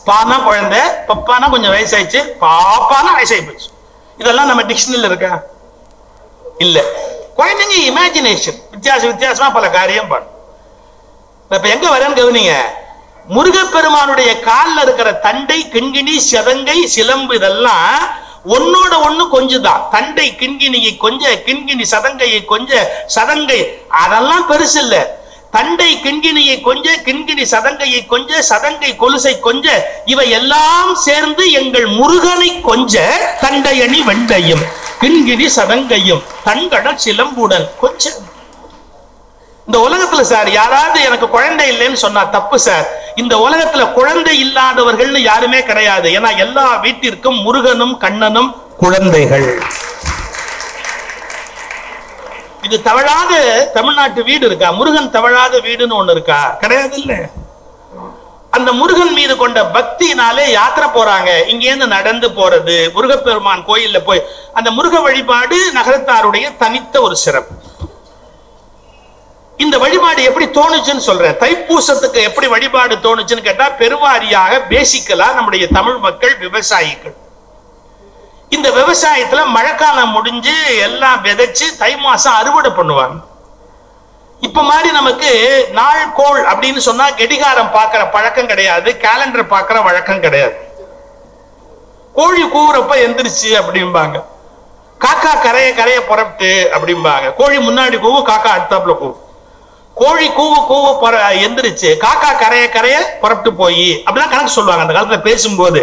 பானா குழந்தை, பப்பானா கொஞ்சம் வயசாயிடுச்சு, பாப்பானா வயசாகி போச்சு. இதெல்லாம் நம்ம டிக்ஷனரியில் இருக்கா? இல்ல. குழந்தைங்க இமேஜினேஷன் வித்தியாசமா பல காரியம் பண்ணும். இப்ப எங்க வரேன்னு கவனிங்க. முருகப்பெருமானுடைய காலில் இருக்கிற தண்டை, கிண்கிணி, சதங்கை, சிலம்பு இதெல்லாம் ஒன்னோட ஒண்ணு கொஞ்சுதான். தண்டை கிண்கிணியை கொஞ்ச, கிண்கிணி சதங்கையை கொஞ்ச, சதங்கை அதெல்லாம் பெருசு இல்ல. தண்டை கிண்கிணியை கொஞ்ச, கிண்கிணி சதங்கையை கொஞ்ச, சதங்கை கொலுசை கொஞ்ச, இவை எல்லாம் சேர்ந்து எங்கள் முருகனை கொஞ்ச, தண்டையணி வெண்டையும் கிண்கிணி சதங்கையும் தன்கடல் சிலம்புடன் கொஞ்ச. இந்த உலகத்துல சார் யாராவது எனக்கு குழந்தை இல்லைன்னு சொன்னா தப்பு சார். இந்த உலகத்துல குழந்தை இல்லாதவர்கள்னு யாருமே கிடையாது. ஏன்னா எல்லா வீட்டிற்கும் முருகனும் கண்ணனும் குழந்தைகள். இது தவழாத தமிழ்நாட்டு வீடு இருக்கா? முருகன் தவழாத வீடுன்னு ஒண்ணு இருக்கா? கிடையாது இல்ல. அந்த முருகன் மீது கொண்ட பக்தினாலே யாத்திரை போறாங்க. இங்கேருந்து நடந்து போறது, முருகப்பெருமான் கோயில்ல போய் அந்த முருக வழிபாடு நகரத்தாருடைய தனித்த ஒரு சிறப்பு. இந்த வழிபாடு எப்படி தோணுச்சுன்னு சொல்றேன். தைப்பூசத்துக்கு எப்படி வழிபாடு தோணுச்சுன்னு கேட்டா, பெருவாரியாக பேசிக்கலா நம்முடைய தமிழ் மக்கள் விவசாயிகள். இந்த விவசாயத்துல மழைக்காலம் முடிஞ்சு எல்லாம் விதைச்சு தை மாசம் அறுவடை பண்ணுவாங்க. இப்ப மாதிரி நமக்கு நாள் கோள் அப்படின்னு சொன்னா கடிகாரம் பார்க்கிற பழக்கம் கிடையாது, கேலண்டர் பார்க்கிற வழக்கம் கிடையாது. கோழி கூவுறப்ப எந்திரிச்சு அப்படிம்பாங்க, காக்கா கரைய கரைய புறப்பட்டு அப்படிம்பாங்க. கோழி முன்னாடி கூவு, காக்கா அடுத்தாப்புல கூவு. கோழி கூவு கூவு எந்திரிச்சு, காக்கா கரைய கரைய புறப்பட்டு போய் அப்படிலாம் கணக்கு சொல்லுவாங்க அந்த காலத்துல பேசும்போது.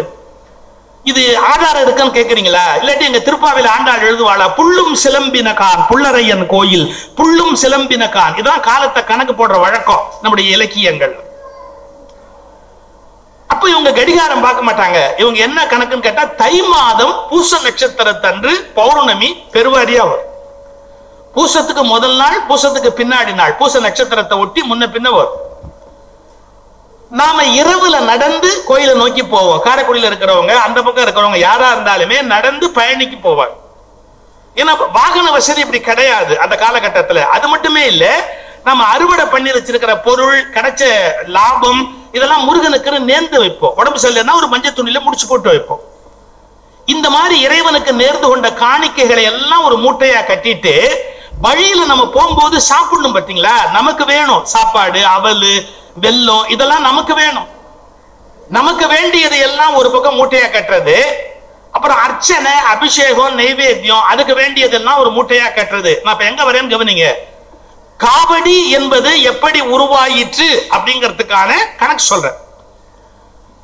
இது ஆதாரம் இருக்குன்னு கேக்குறீங்களா? இல்லாட்டி எங்க திருப்பாவையில் ஆண்டாள் எழுதுவாளா, புள்ளும் சிலம்பினகான் புள்ளரையன் கோயில் புள்ளும் சிலம்பினகான். இதான் காலத்தை கணக்கு போடுற வழக்கம் நம்முடைய இலக்கியங்கள். அப்ப இவங்க கடிகாரம் பார்க்க மாட்டாங்க. இவங்க என்ன கணக்குன்னு கேட்டா, தை மாதம் பூச நட்சத்திரத்தன்று பௌர்ணமி பெருவாரியா வரும். பூசத்துக்கு முதல் நாள், பூசத்துக்கு பின்னாடி நாள், பூச நட்சத்திரத்தை ஒட்டி முன்ன பின்ன வரும். நாம இரவுல நடந்து கோயிலை நோக்கி போவோம். காரைக்குடியில இருக்கிறவங்க, அந்த பக்கம் இருக்கிறவங்க யாரா இருந்தாலுமே நடந்து பயணிக்கு போவாங்க. ஏன்னா வாகன வசதி இப்படி கிடையாது அந்த காலகட்டத்துல. அது மட்டுமே இல்ல, நம்ம அறுவடை பண்ணி வச்சிருக்கிற பொருள், கிடைச்ச லாபம், இதெல்லாம் முருகனுக்கு நேர்ந்து வைப்போம். உடம்பு சரியில்லைன்னா ஒரு மஞ்சள் துணியில முடிச்சு போட்டு வைப்போம். இந்த மாதிரி இறைவனுக்கு நேர்ந்து கொண்ட காணிக்கைகளை எல்லாம் ஒரு மூட்டையா கட்டிட்டு வழியில நம்ம போகும்போது சாப்பிடணும். பாத்தீங்களா, நமக்கு வேணும் சாப்பாடு, அவல், வெல்லம், இதெல்லாம் நமக்கு வேணும். நமக்கு வேண்டியது எல்லாம் ஒரு பக்கம் மூட்டையா கட்டுறது. அப்புறம் அர்ச்சனை, அபிஷேகம், நைவேத்தியம், அதுக்கு வேண்டியதெல்லாம் ஒரு மூட்டையா கட்டுறது. நான் இப்ப எங்க வரேன்னு கவனிங்க. காவடி என்பது எப்படி உருவாயிற்று அப்படிங்கிறதுக்கான கணக்கு சொல்றேன்.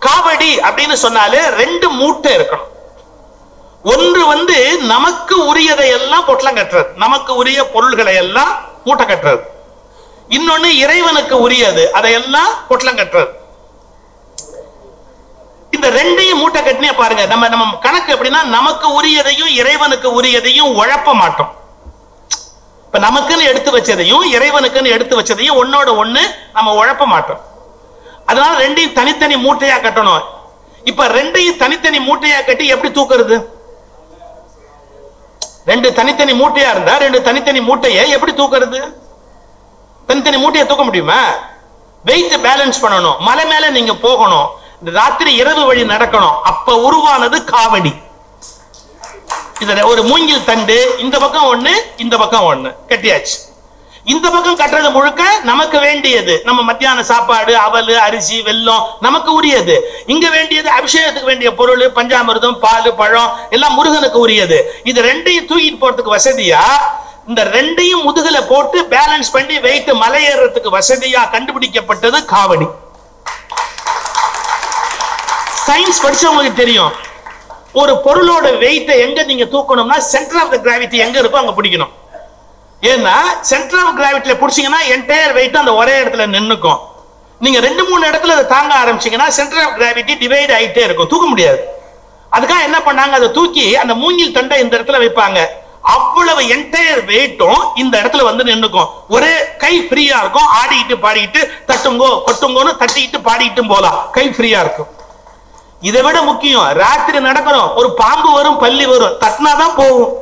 காவடி அப்படின்னு சொன்னாலே 2 மூட்டை இருக்கணும். ஒன்று நமக்கு உரியதை எல்லாம் பொட்டலம் கட்டுறது, நமக்கு உரிய பொருள்களை எல்லாம் மூட்டை கட்டுறது. இன்னொன்னு இறைவனுக்கு உரியது, அதையெல்லாம் பொட்டலம் கட்டுறது. இந்த 2ஐயும் மூட்டை கட்டினே பாருங்க. நம்ம கணக்கு எப்படின்னா, நமக்கு உரியதையும் இறைவனுக்கு உரியதையும் உழப்ப மாட்டோம். இப்ப நமக்குன்னு எடுத்து வச்சதையும் இறைவனுக்குன்னு எடுத்து வச்சதையும் ஒன்னோட ஒண்ணு நம்ம உழப்ப மாட்டோம். அதனால 2ஐயும் தனித்தனி மூட்டையா கட்டணும். இப்ப 2ஐயும் தனித்தனி மூட்டையா கட்டி எப்படி தூக்குறது? 2 தனித்தனி மூட்டையா இருந்தா 2 தனித்தனி மூட்டையை எப்படி தூக்குறது? தனித்தனி மூட்டையை தூக்க முடியுமா? வெயிட் பேலன்ஸ் பண்ணணும். மலை மேல நீங்க போகணும், ராத்திரி இரவு வழி நடக்கணும். அப்ப உருவானது காவடி. இதுல ஒரு மூங்கில் தண்டு, இந்த பக்கம் ஒண்ணு, இந்த பக்கம் ஒண்ணு கட்டியாச்சு. இந்த பக்கம் கட்டுறது முழுக்க நமக்கு வேண்டியது, நம்ம மத்தியான சாப்பாடு, அவல், அரிசி, வெல்லம் நமக்கு உரியது. இங்க வேண்டியது அபிஷேகத்துக்கு வேண்டிய பொருள், பஞ்சாமிர்தம், பால், பழம் எல்லாம் முருகனுக்கு உரியது. இது 2ஐயும் தூக்கிட்டு போறதுக்கு வசதியா, இந்த 2ஐயும் முதுகுல போட்டு பேலன்ஸ் பண்ணி வெயிட் மலை ஏறதுக்கு வசதியா கண்டுபிடிக்கப்பட்டது காவடி. சயின்ஸ் படிச்சவங்களுக்கு தெரியும், ஒரு பொருளோட வெயிட்டை எங்க நீங்க தூக்கணும்னா சென்டர் ஆஃப் தி கிராவிட்டி எங்க இருக்கோ அங்க பிடிக்கணும். ஏன்னா சென்டர் ஆஃப் கிராவிட்டில பிடிச்சீங்கன்னா என்டையர் வெயிட் அந்த ஒரே இடத்துல நின்னுக்கும். நீங்க 2-3 இடத்துல அதை தாங்க ஆரம்பிச்சீங்கன்னா சென்டர் ஆஃப் கிராவிட்டி டிவைட் ஆயிட்டே இருக்கும், தூக்க முடியாது. அதுக்காக என்ன பண்ணாங்க, அதை தூக்கி அந்த மூங்கில் தண்டை இந்த இடத்துல வைப்பாங்க. அவ்வளவு என்டையர் வெயிட்டும் இந்த இடத்துல வந்து நின்னுக்கும். ஒரே கை ஃப்ரீயா இருக்கும், ஆடிட்டு பாடிட்டு தட்டுங்கோ கொட்டுங்கோன்னு தட்டிட்டு பாடிட்டும் போலாம், கை ஃப்ரீயா இருக்கும். இதை விட முக்கியம், ராத்திரி நடக்கிறோம், ஒரு பாம்பு வரும், பள்ளி வரும், தட்டினாதான் போகும்.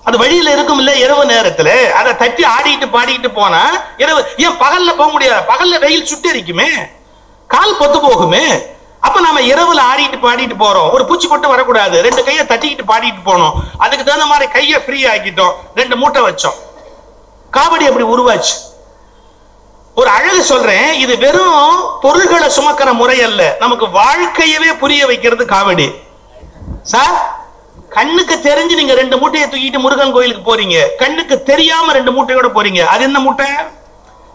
அது வழியில இருக்கும் இல்ல, இரவு நேரத்துல அதை தட்டி ஆடிட்டு பாடிட்டு போனா இரவு. ஏன் பகல்ல போக முடியாது? பகல்ல வெயில் சுட்டு இருக்குமே, கால் பொத்து போகுமே. அப்ப நாம இரவுல ஆடிட்டு பாடிட்டு போறோம், ஒரு பூச்சி கொட்டு வரக்கூடாது, 2 கையை தட்டிக்கிட்டு பாடிட்டு போனோம். அதுக்கு தகுந்த மாதிரி கையை ஃப்ரீ ஆக்கிட்டோம், 2 மூட்டை வச்சோம். காவடி அப்படி உருவாச்சு. ஒரு அழகு சொல்றேன், இது வெறும் பொருள்களை சுமக்கிற முறை அல்ல, நமக்கு வாழ்க்கையவே புரிய வைக்கிறது காவடி. சார், கண்ணுக்கு தெரிஞ்சு நீங்க 2 மூட்டையை தூக்கிட்டு முருகன் கோயிலுக்கு போறீங்க, கண்ணுக்கு தெரியாம 2 மூட்டையோட போறீங்க. அது என்ன மூட்டை?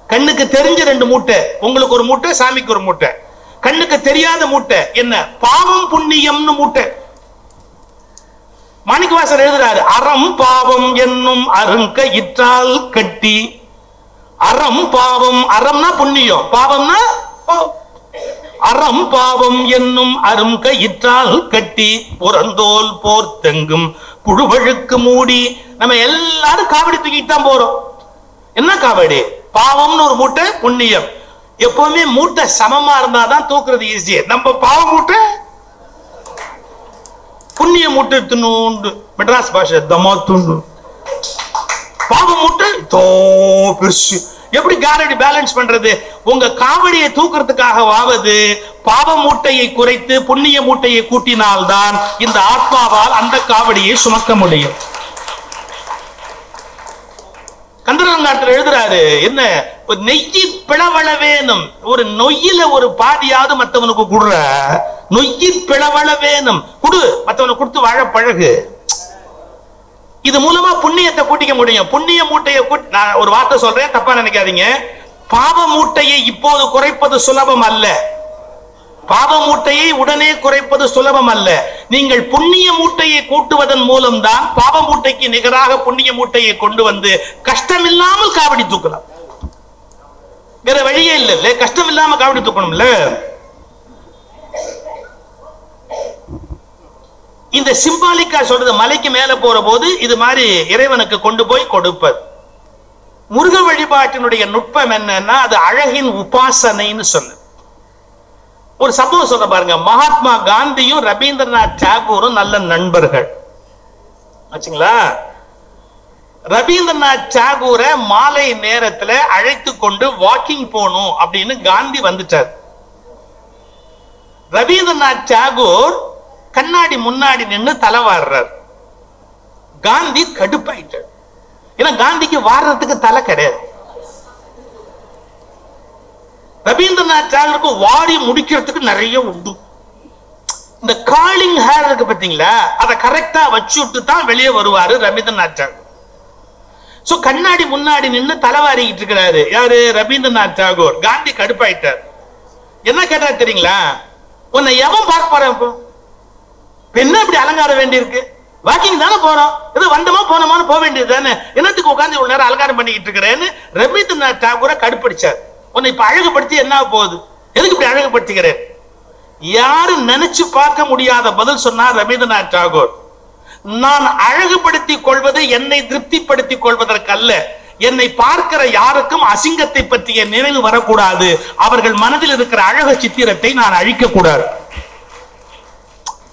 கண்ணுக்கு தெரிஞ்ச 2 மூட்டை, உங்களுக்கு ஒரு மூட்டை, சாமிக்கு ஒரு மூட்டை. கண்ணுக்கு தெரியாத மூட்டை என்ன? பாவம் புண்ணியம்னு மூட்டை. மாணிக்கவாசர் எழுதுறாரு, அறம் பாவம் என்னும் அருங்கயிற்றால் கட்டி. அறம் பாவம், அறம்னா புண்ணியம், பாவம்னா அறம் பாவம் என்னும் அருங்கயிற்றால் கட்டி புறந்தோல் போர்த்தெங்கும் புழுவழுக்கு மூடி. நம்ம எல்லாரும் காவடி தூக்கிட்டு தான் போறோம். என்ன காவடி? பாவம்னு ஒரு மூட்டை, புண்ணியம். எப்பவுமே மூட்டை சமமா இருந்தாதான் தூக்குறது ஈஸி. நம்ம பாவ மூட்டை, புண்ணிய மூட்டை துண்டு, மெட்ராஸ் பாஷை தமா துண்டு. பாவ மூட்டை தோ பெருசு. எப்படி காவடி பேலன்ஸ் பண்றது? உங்க காவடியை தூக்குறதுக்காகவாவது பாவ மூட்டையை குறைத்து புண்ணிய மூட்டையை கூட்டினால்தான் இந்த ஆத்மாவால் அந்த காவடியை சுமக்க முடியும். கந்தரங்காட்டில் எழுதுறாரு, என்ன ஒரு நெய்யி பிளவள வேணும், ஒரு நொய்யில ஒரு பாதியாவது மற்றவனுக்கு குடுற, நொய்யி பிளவள வேணும், குடு, மற்றவனுக்கு கொடுத்து வாழ பழகு. இது மூலமா புண்ணியத்தை கூட்டிக்க முடியும். புண்ணிய மூட்டையை நான் ஒரு வார்த்தை சொல்றேன், தப்பா நினைக்காதீங்க. பாவ மூட்டையை இப்போது குறைப்பது சுலபம் அல்ல. பாவ மூட்டையை உடனே குறைப்பது சுலபம் அல்ல. நீங்கள் புண்ணிய மூட்டையை கூட்டுவதன் மூலம் தான் பாவ மூட்டைக்கு நிகராக புண்ணிய மூட்டையை கொண்டு வந்து கஷ்டம் இல்லாமல் காவடி தூக்கலாம். வேற வழியே இல்ல, கஷ்டம் இல்லாம காவடி தூக்கணும்ல. இந்த சிம்பாலிக்கா சொல்றது மலைக்கு மேல போற போது இது மாதிரி இறைவனுக்கு கொண்டு போய் கொடுப்பது. முருக வழிபாட்டினுடைய நுட்பம் என்னன்னா அது அழகின் உபாசனைன்னு சொன்ன. ஒரு சம்பவம் சொல்ற பாருங்க. மகாத்மா காந்தியும் ரவீந்திரநாத் டாகூரும் நல்ல நண்பர்கள் ஆச்சுங்களா. ரவீந்திரநாத் டாகூரை மாலை நேரத்துல அழைத்து கொண்டு வாக்கிங் போகணும் அப்படின்னு காந்தி வந்துட்டார். ரவீந்திரநாத் டாகூர் கண்ணாடி முன்னாடி நின்று தலைவாடுறார். காந்தி கடுப்பாயிட்டார். ஏன்னா காந்திக்கு வாடுறதுக்கு தலை கிடையாது. ரவீந்திரநாத் டாகூருக்கு வாடி முடிக்கிறதுக்கு நிறைய உண்டு. இந்த காலிங் ஹேர் இருக்கு பாத்தீங்களா, அதை கரெக்டா வச்சுட்டு தான் வெளியே வருவாரு ரவீந்திரநாத் டாகூர். சோ கண்ணாடி முன்னாடி நின்று தலைவாரிக்கிட்டு இருக்கிறாரு யாரு, ரவீந்திரநாத் டாகூர். காந்தி கடுப்பாயிட்டார். என்ன கேட்டா தெரியுங்களா, உன்னை எவன் பார்க்க போறேன், இப்போ என்ன இப்படி அலங்காரம் வேண்டி இருக்கு, வாக்கிங் தானே போறோம், ஏதோ வந்தமா போனோமான்னு போக வேண்டியது தானே, என்னத்துக்கு உட்காந்து இவ்வளவு நேரம் அலங்காரம் பண்ணிக்கிட்டு இருக்கிறேன்னு ரவீந்திரநாத் டாகூரை கடுப்படிச்சார். உன்னை இப்ப அழகுபடுத்தி என்ன போகுது, எதுக்கு இப்படி அழகுபடுத்திக்கிறேன்? யாரு நினைச்சு பார்க்க முடியாத பதில் சொன்னார் ரவீந்திரநாத் டாகூர். நான் அழகுபடுத்திக் கொள்வது என்னை திருப்திப்படுத்திக் கொள்வதற்கு அல்ல, என்னை பார்க்கிற யாருக்கும் அசிங்கத்தை பற்றிய நினைவு வரக்கூடாது, அவர்கள் மனதில் இருக்கிற அழகு சித்திரத்தை நான் அழிக்க கூடாது.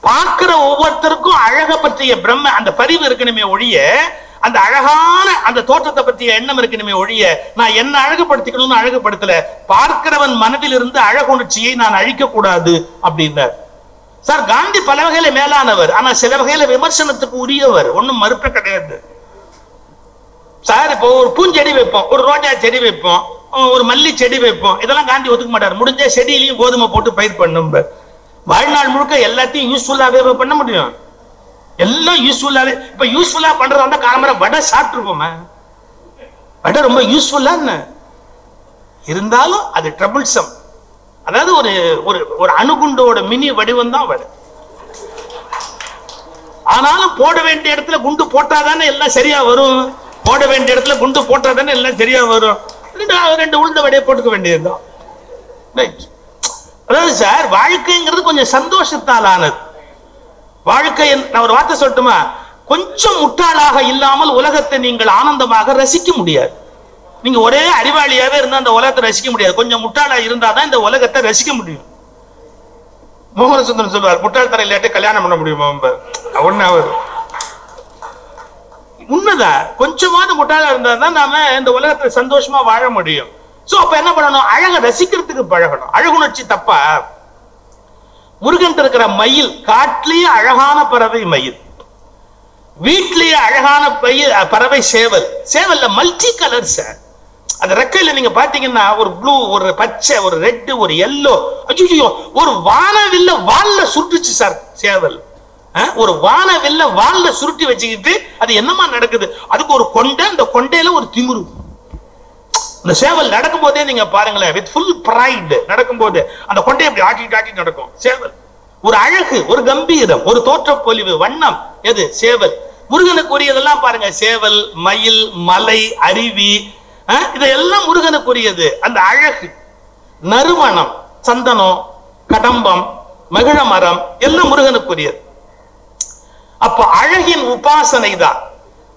பார்க்கிற ஒவ்வொருத்தருக்கும் அழக பற்றிய பிரம்ம அந்த பரிவு இருக்கணுமே ஒழிய, அந்த அழகான அந்த தோற்றத்தை பற்றிய எண்ணம் இருக்கணுமே ஒழிய, நான் என்ன அழகுபடுத்திக்கணும்னு அழகுபடுத்தல, பார்க்கிறவன் மனதில் இருந்து அழகுணர்ச்சியை நான் அழிக்க கூடாது அப்படின்னார். சார் காந்தி பல வகையில மேலானவர், ஆனா சில வகையில விமர்சனத்துக்கு உரியவர், ஒன்னும் மறுப்ப கிடையாது சார். இப்போ ஒரு பூஞ்செடி வைப்போம், ஒரு ரோஜா செடி வைப்போம், ஒரு மல்லி செடி வைப்போம், இதெல்லாம் காந்தி ஒத்துக்க மாட்டார். முடிஞ்ச செடியிலையும் கோதுமை போட்டு பயிர் பண்ணும். வாழ்நாள் முழுக்க எல்லாத்தையும் யூஸ்ஃபுல்லாவே பண்ண முடியும், எல்லாம் யூஸ்ஃபுல்லாவே. இப்ப யூஸ்ஃபுல்லா பண்றதா இருந்தா காலம்பர வடை சாப்பிட்டு இருப்போமே, வடை ரொம்ப யூஸ்ஃபுல்லா இருந்தாலும் அது ட்ரபிள்சம். அதாவது ஒரு ஒரு அணுகுண்டோட மினி வடிவம் தான் வடை. ஆனாலும் போட வேண்டிய இடத்துல குண்டு போட்டாதானே எல்லாம் சரியா வரும், போட வேண்டிய இடத்துல குண்டு போட்டாதானே எல்லாம் சரியா வரும். ரெண்டு உளுந்த வடையை போட்டுக்க வேண்டியதுதான். அதாவது சார் வாழ்க்கைங்கிறது கொஞ்சம் சந்தோஷத்தால் ஆனது. வாழ்க்கை நான் ஒரு வார்த்தை சொல்லட்டுமா, கொஞ்சம் முட்டாளாக இல்லாமல் உலகத்தை நீங்கள் ஆனந்தமாக ரசிக்க முடியாது. நீங்க ஒரே அறிவாளியாவே இருந்தா அந்த உலகத்தை ரசிக்க முடியாது, கொஞ்சம் முட்டாளா இருந்தாதான் இந்த உலகத்தை ரசிக்க முடியும். மோகனசுந்தரன் சொல்வார், முட்டாள்தனம் இல்லாட்டி கல்யாணம் பண்ண முடியுமா? உண்மைதான், கொஞ்சமாவது முட்டாளா இருந்தா தான் நாம இந்த உலகத்தை சந்தோஷமா வாழ முடியும். சோ அப்ப என்ன பண்ணணும், அழக ரசிக்கிறதுக்கு பழகணும். அழகுணர்ச்சி தப்பா? முருகன் இருக்கிற மயில், காட்டிலேயே அழகான பறவை மயில், வீட்டிலேயே அழகான பறவை சேவல். சேவல்ல மல்டி கலர்ஸ், அந்த ரெக்கையில நீங்க பாத்தீங்கன்னா ஒரு ப்ளூ, ஒரு பச்சை, ஒரு ரெட், ஒரு எல்லோ. அய்யோ, ஒரு வானவில்ல வால்ல சுருட்டுச்சு சார் சேவல். ஒரு வானவில்ல வால்ல சுருட்டி வச்சுக்கிட்டு அது என்னமா நடக்குது, அதுக்கு ஒரு கொண்டை, அந்த கொண்டையில ஒரு திமிரு. இந்த சேவல் நடக்கும் போதே நீங்க பாருங்களேன், வித் ஃபுல் பிரைட் நடக்கும் போது அந்த கொண்டையை அப்படி ஆட்டி நடக்கும் சேவல். ஒரு அழகு, ஒரு கம்பீரம், ஒரு தோற்ற பொலிவு, வண்ணம். எது? சேவல். முருகனுக்குரியதெல்லாம் பாருங்க, சேவல், மயில், மலை, அருவி, இதெல்லாம் முருகனுக்குரியது. அந்த அழகு, நறுமணம், சந்தனம், கடம்பம், மகிழ மரம் எல்லாம் முருகனுக்குரியது. அப்ப அழகின் உபாசனை தான்.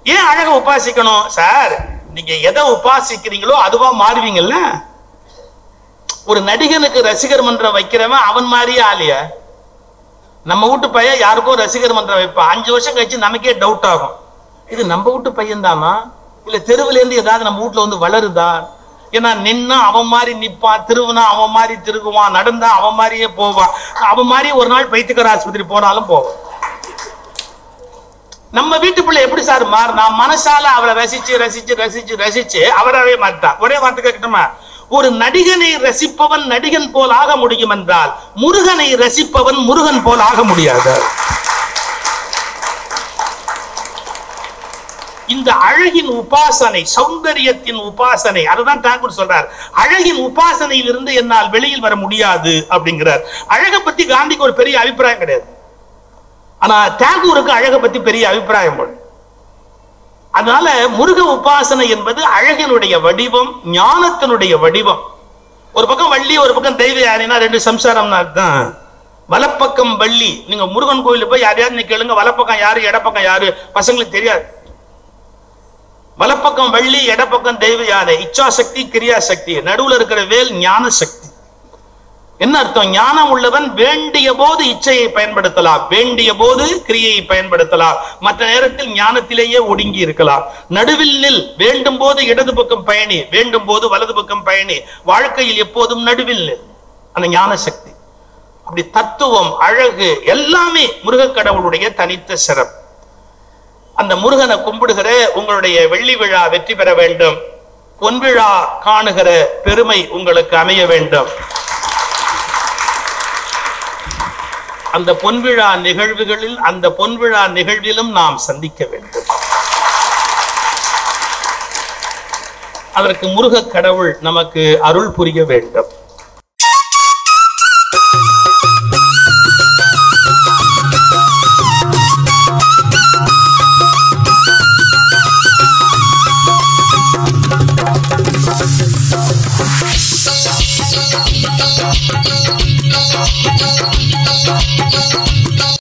ஏன் அழக உபாசிக்கணும் சார்? நீங்க எதை உபாசிக்கிறீங்களோ அதுவா மாறுவீங்கல்ல. ஒரு நடிகனுக்கு ரசிகர் மன்றம் வைக்கிறவன் அவன் மாதிரியே ஆலியா? நம்ம வீட்டு பையன் யாருக்கோ ரசிகர் மன்றம் வைப்பான், 5 வருஷம் கழிச்சு நமக்கே டவுட் ஆகும், இது நம்ம வீட்டு பையன் தானா இல்ல தெருவுல இருந்து ஏதாவது நம்ம வீட்டுல வந்து வளருதா? ஏன்னா நின்னா அவன் மாதிரி நிப்பான், திருவுனா அவன் மாதிரி திருகுவான், நடந்தா அவன் மாதிரியே போவான், அவன் மாதிரி ஒரு நாள் பைத்தியக்கார ஆஸ்பத்திரி போனாலும் போவான். நம்ம வீட்டு பிள்ளை எப்படி சார் மாறினா? மனசால அவளை ரசிச்சு ரசிச்சு ரசிச்சு ரசிச்சு அவராவே மாட்டான். ஒரே வார்த்தை கேட்கட்டுமா, ஒரு நடிகனை ரசிப்பவன் நடிகன் போல் ஆக முடியும் என்றால் முருகனை ரசிப்பவன் முருகன் போல் ஆக முடியாது. இந்த அழகின் உபாசனை, சௌந்தரியத்தின் உபாசனை, அதுதான் தாக்கூர் சொல்றார். அழகின் உபாசனையிலிருந்து என்னால் வெளியில் வர முடியாது அப்படிங்கிறார். அழகை பத்தி காந்திக்கு ஒரு பெரிய அபிப்பிராயம் கிடையாது. ஆனா தாக்கூருக்கு அழகை பத்தி பெரிய அபிப்பிராயம். அதனால முருக உபாசனை என்பது அழகினுடைய வடிவம், ஞானத்தினுடைய வடிவம். ஒரு பக்கம் வள்ளி, ஒரு பக்கம் தெய்வ யானைனா ரெண்டு சம்சாரம் தான். வலப்பக்கம் வள்ளி, நீங்க முருகன் கோயிலுக்கு போய் யாரையாவது கேளுங்க, வலப்பக்கம் யாரு இடப்பக்கம் யாரு பசங்களுக்கு தெரியாது. வலப்பக்கம் வள்ளி, இடப்பக்கம் தெய்வ யானை, இச்சா சக்தி கிரியா சக்தி, நடுவுல இருக்கிற வேல் ஞான சக்தி. என்ன அர்த்தம்? ஞானம் உள்ளவன் வேண்டிய போது இச்சையை பயன்படுத்தலாம், வேண்டிய போது கிரியையை பயன்படுத்தலாம், மற்ற நேரத்தில் ஞானத்திலேயே ஒடுங்கி இருக்கலாம். நடுவில் நில், வேண்டும் போது இடது பக்கம் பயணி, வேண்டும் போது வலது பக்கம் பயணி, வாழ்க்கையில் எப்போதும் நடுவில் நில், அந்த ஞான சக்தி. அப்படி தத்துவம், அழகு எல்லாமே முருக கடவுளுடைய தனித்த சிறப்பு. அந்த முருகனை கும்பிடுகிற உங்களுடைய வெள்ளி விழா வெற்றி பெற வேண்டும், பொன் விழா காணுகிற பெருமை உங்களுக்கு அமைய வேண்டும். அந்த பொன்விழா நிகழ்வுகளில், அந்த பொன்விழா நிகழ்விலும் நாம் சந்திக்க வேண்டும். அதற்கு முருக கடவுள் நமக்கு அருள் புரிய வேண்டும்.